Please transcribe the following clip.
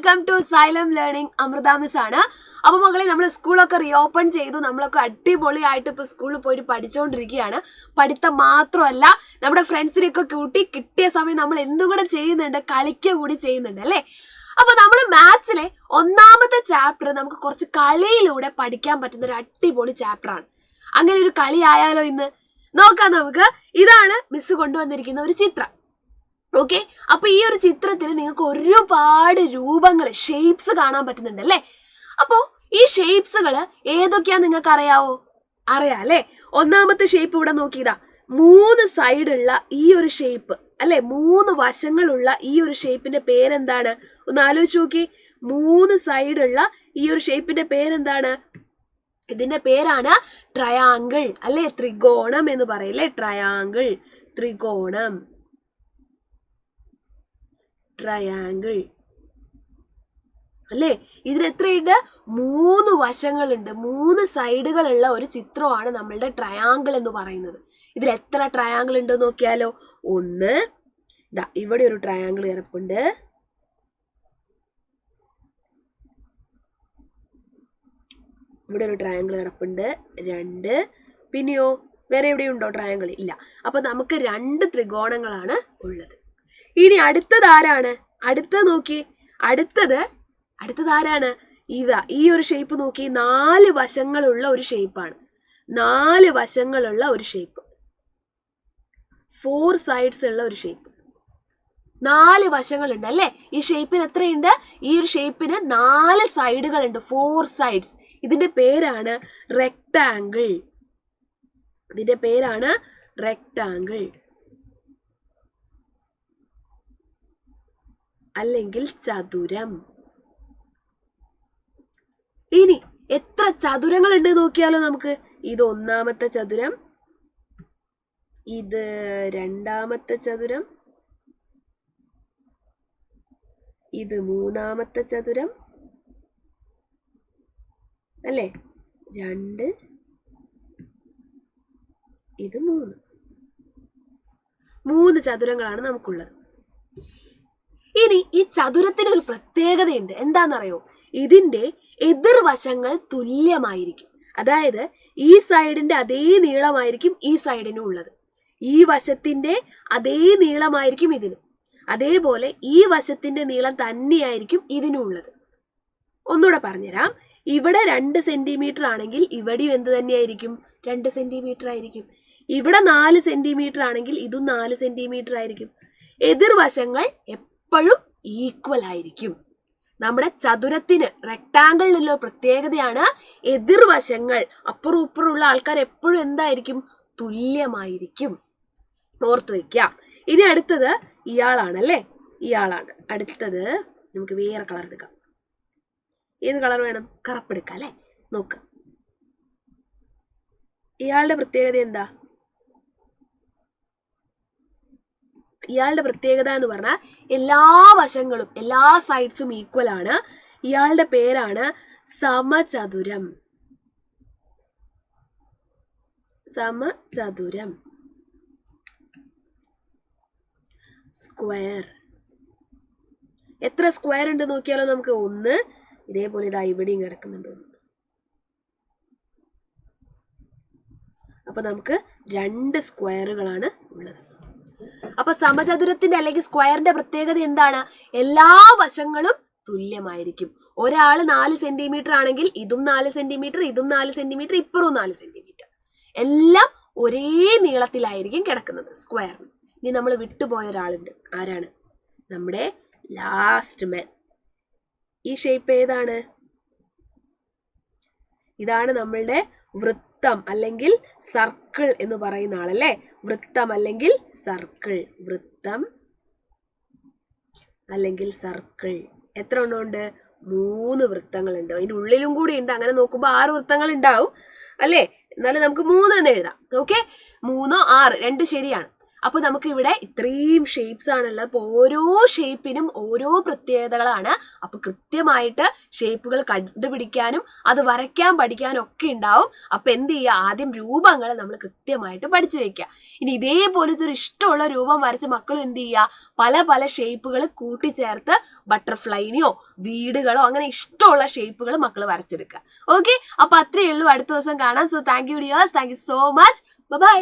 Welcome to Xylem learning. Amrita miss ആണ്. അപ്പൊ മക്കളെ, നമ്മൾ സ്കൂളൊക്കെ റീഓപ്പൺ ചെയ്തു. നമ്മളൊക്കെ അടിപൊളിയായിട്ട് ഇപ്പൊ സ്കൂളിൽ പോയിട്ട് പഠിച്ചുകൊണ്ടിരിക്കുകയാണ്. പഠിത്തം മാത്രമല്ല, നമ്മുടെ ഫ്രണ്ട്സിനെയൊക്കെ കൂട്ടി കിട്ടിയ സമയം നമ്മൾ എന്തും കൂടെ ചെയ്യുന്നുണ്ട്, കളിക്കുക കൂടി ചെയ്യുന്നുണ്ട് അല്ലേ. അപ്പൊ നമ്മൾ മാത്സിലെ ഒന്നാമത്തെ ചാപ്റ്റർ നമുക്ക് കുറച്ച് കളിയിലൂടെ പഠിക്കാൻ പറ്റുന്ന ഒരു അടിപൊളി ചാപ്റ്ററാണ്. അങ്ങനെ ഒരു കളി ആയാലോ ഇന്ന്? നോക്കാം നമുക്ക്. ഇതാണ് മിസ് കൊണ്ടുവന്നിരിക്കുന്ന ഒരു ചിത്രം. ഓക്കെ, അപ്പൊ ഈ ഒരു ചിത്രത്തിൽ നിങ്ങൾക്ക് ഒരുപാട് രൂപങ്ങൾ, ഷേപ്സ് കാണാൻ പറ്റുന്നുണ്ട് അല്ലേ. അപ്പോ ഈ ഷേപ്സുകൾ ഏതൊക്കെയാ നിങ്ങൾക്ക് അറിയാവോ? അറിയാം അല്ലേ. ഒന്നാമത്തെ ഷേപ്പ് ഇവിടെ നോക്കിയതാ, 3 സൈഡുള്ള ഈ ഒരു ഷേപ്പ് അല്ലെ, 3 വശങ്ങളുള്ള ഈ ഒരു ഷേപ്പിന്റെ പേരെന്താണ്? ഒന്ന് ആലോചിച്ച് നോക്കി. 3 സൈഡുള്ള ഈ ഒരു ഷേപ്പിന്റെ പേരെന്താണ്? ഇതിന്റെ പേരാണ് ട്രയാങ്കിൾ അല്ലെ, ത്രികോണം എന്ന് പറയില്ലേ. ട്രയാങ്കിൾ, ത്രികോണം, ട്രയാങ്കിൾ അല്ലേ. ഇതിന് എത്രയുണ്ട്? 3 വശങ്ങളുണ്ട്, 3 സൈഡുകളുള്ള ഒരു ചിത്രമാണ് നമ്മളുടെ ട്രയാങ്കിൾ എന്ന് പറയുന്നത്. ഇതിൽ എത്ര ട്രയാങ്കിൾ ഉണ്ട് നോക്കിയാലോ. 1, ഇതാ ഇവിടെ ഒരു ട്രയാങ്കിൾ കിടപ്പുണ്ട്. ഇവിടെ ഒരു ട്രയാങ്കിൾ കിടപ്പുണ്ട്. 2, പിന്നെയോ വേറെ എവിടെയുണ്ടോ ട്രയാങ്കിൾ? ഇല്ല. അപ്പൊ നമുക്ക് 2 ത്രികോണങ്ങളാണ് ഉള്ളത്. ഇനി അടുത്തത് ആരാണ്? അടുത്തത് നോക്കി. അടുത്തത് ആരാണ്? ഇതാ ഈ ഒരു ഷേപ്പ് നോക്കി. 4 വശങ്ങളുള്ള ഒരു ഷേപ്പാണ്. 4 വശങ്ങളുള്ള ഒരു ഷേപ്പ്, 4 സൈഡ്സ് ഉള്ള ഒരു ഷേപ്പ്. 4 വശങ്ങളുണ്ട് അല്ലേ. ഈ ഷേപ്പിന് എത്രയുണ്ട്? ഈ ഒരു ഷേപ്പിന് 4 സൈഡുകളുണ്ട്, 4 സൈഡ്സ്. ഇതിന്റെ പേരാണ് റെക്ടാങ്കിൾ. ഇതിന്റെ പേരാണ് റെക്ടാങ്കിൾ അല്ലെങ്കിൽ ചതുരം. ഇനി എത്ര ചതുരങ്ങൾ ഉണ്ട് നോക്കിയാലോ നമുക്ക്. ഇത് ഒന്നാമത്തെ ചതുരം, ഇത് രണ്ടാമത്തെ ചതുരം, ഇത് മൂന്നാമത്തെ ചതുരം അല്ലേ. 2, ഇത് 3 ചതുരങ്ങളാണ് നമുക്കുള്ളത്. ഇനി ഈ ചതുരത്തിന് ഒരു പ്രത്യേകതയുണ്ട്. എന്താണെന്നറിയോ? ഇതിന്റെ എതിർവശങ്ങൾ തുല്യമായിരിക്കും. അതായത് ഈ സൈഡിന്റെ അതേ നീളമായിരിക്കും ഈ സൈഡിനും ഉള്ളത്. ഈ വശത്തിന്റെ അതേ നീളമായിരിക്കും ഇതിന്. അതേപോലെ ഈ വശത്തിന്റെ നീളം തന്നെയായിരിക്കും ഇതിനും ഉള്ളത്. ഒന്നുകൂടെ പറഞ്ഞുതരാം. ഇവിടെ 2 സെന്റിമീറ്റർ ആണെങ്കിൽ ഇവിടെയും എന്ത് തന്നെയായിരിക്കും? 2 സെന്റിമീറ്റർ ആയിരിക്കും. ഇവിടെ 4 സെന്റിമീറ്റർ ആണെങ്കിൽ ഇതും 4 സെന്റിമീറ്റർ ആയിരിക്കും. എതിർവശങ്ങൾ എപ്പോഴും ഈക്വൽ ആയിരിക്കും. നമ്മുടെ ചതുരത്തിന്, റെക്ടാങ്കിളിനുള്ള പ്രത്യേകതയാണ് എതിർവശങ്ങൾ, അപ്പുറം ഇപ്പുറമുള്ള ആൾക്കാർ എപ്പോഴും എന്തായിരിക്കും? തുല്യമായിരിക്കും. ഓർത്ത് വയ്ക്കുക. ഇനി അടുത്തത് ഇയാളാണല്ലേ. ഇയാളാണ് അടുത്തത്. നമുക്ക് വേറെ കളർ എടുക്കാം. ഏത് കളർ വേണം? കറുപ്പെടുക്കാം അല്ലേ. നോക്ക്, ഇയാളുടെ പ്രത്യേകത എന്താ? ഇയാളുടെ പ്രത്യേകത എന്ന് പറഞ്ഞാൽ എല്ലാ വശങ്ങളും, എല്ലാ സൈഡ്സും ഈക്വൽ ആണ്. ഇയാളുടെ പേരാണ് സമചതുരം. സമചതുരം, സ്ക്വയർ. എത്ര സ്ക്വയർ ഉണ്ട് നോക്കിയാലോ നമുക്ക്. 1, ഇതേപോലെ ഇതാ ഇവിടെയും കിടക്കുന്നുണ്ട്. അപ്പൊ നമുക്ക് 2 സ്ക്വയറുകളാണ് ഉള്ളത്. അപ്പൊ സമചതുരത്തിന്റെ അല്ലെങ്കിൽ സ്ക്വയറിന്റെ പ്രത്യേകത എന്താണ്? എല്ലാ വശങ്ങളും തുല്യമായിരിക്കും. ഒരാള് 4 സെന്റിമീറ്റർ ആണെങ്കിൽ ഇതും 4 സെന്റിമീറ്റർ, ഇതും 4 സെന്റിമീറ്റർ, ഇപ്പുറവും 4 സെന്റിമീറ്റർ. എല്ലാം ഒരേ നീളത്തിലായിരിക്കും കിടക്കുന്നത് സ്ക്വയറിന്. ഇനി നമ്മൾ വിട്ടുപോയ ഒരാളുണ്ട്. ആരാണ്? നമ്മുടെ ലാസ്റ്റ് മാൻ. ഈ ഷേപ്പ് ഏതാണ്? ഇതാണ് നമ്മളുടെ വൃത്തം അല്ലെങ്കിൽ സർക്കിൾ എന്ന് പറയുന്ന ആളല്ലേ. വൃത്തം അല്ലെങ്കിൽ സർക്കിൾ. വൃത്തം അല്ലെങ്കിൽ സർക്കിൾ. എത്ര എണ്ണമുണ്ട്? 3 വൃത്തങ്ങളുണ്ട്. അതിൻ്റെ ഉള്ളിലും കൂടി ഉണ്ട്. അങ്ങനെ നോക്കുമ്പോൾ 6 വൃത്തങ്ങൾ ഉണ്ടാവും അല്ലേ. എന്നാലും നമുക്ക് 3 എന്ന് എഴുതാം. ഓക്കെ, 3, 6 2 ശരിയാണ്. അപ്പൊ നമുക്ക് ഇവിടെ ഇത്രയും ഷേപ്സ് ആണുള്ളത്. അപ്പൊ ഓരോ ഷേപ്പിനും ഓരോ പ്രത്യേകതകളാണ്. അപ്പൊ കൃത്യമായിട്ട് ഷേപ്പുകൾ കണ്ടുപിടിക്കാനും അത് വരയ്ക്കാൻ പഠിക്കാനും ഒക്കെ ഉണ്ടാവും. അപ്പൊ എന്ത് ചെയ്യുക, ആദ്യം രൂപങ്ങൾ നമ്മൾ കൃത്യമായിട്ട് പഠിച്ചു വെക്കുക. ഇനി ഇതേപോലത്തെ ഒരു ഇഷ്ടമുള്ള രൂപം വരച്ച് മക്കളും എന്ത് ചെയ്യുക, പല പല ഷേപ്പുകൾ കൂട്ടിച്ചേർത്ത് ബട്ടർഫ്ലൈനെയോ വീടുകളോ അങ്ങനെ ഇഷ്ടമുള്ള ഷേപ്പുകൾ മക്കൾ വരച്ചെടുക്കുക. ഓക്കെ, അപ്പൊ അത്രയേ ഉള്ളൂ. അടുത്ത ദിവസം കാണാം. So thank you dears, thank you so much. By.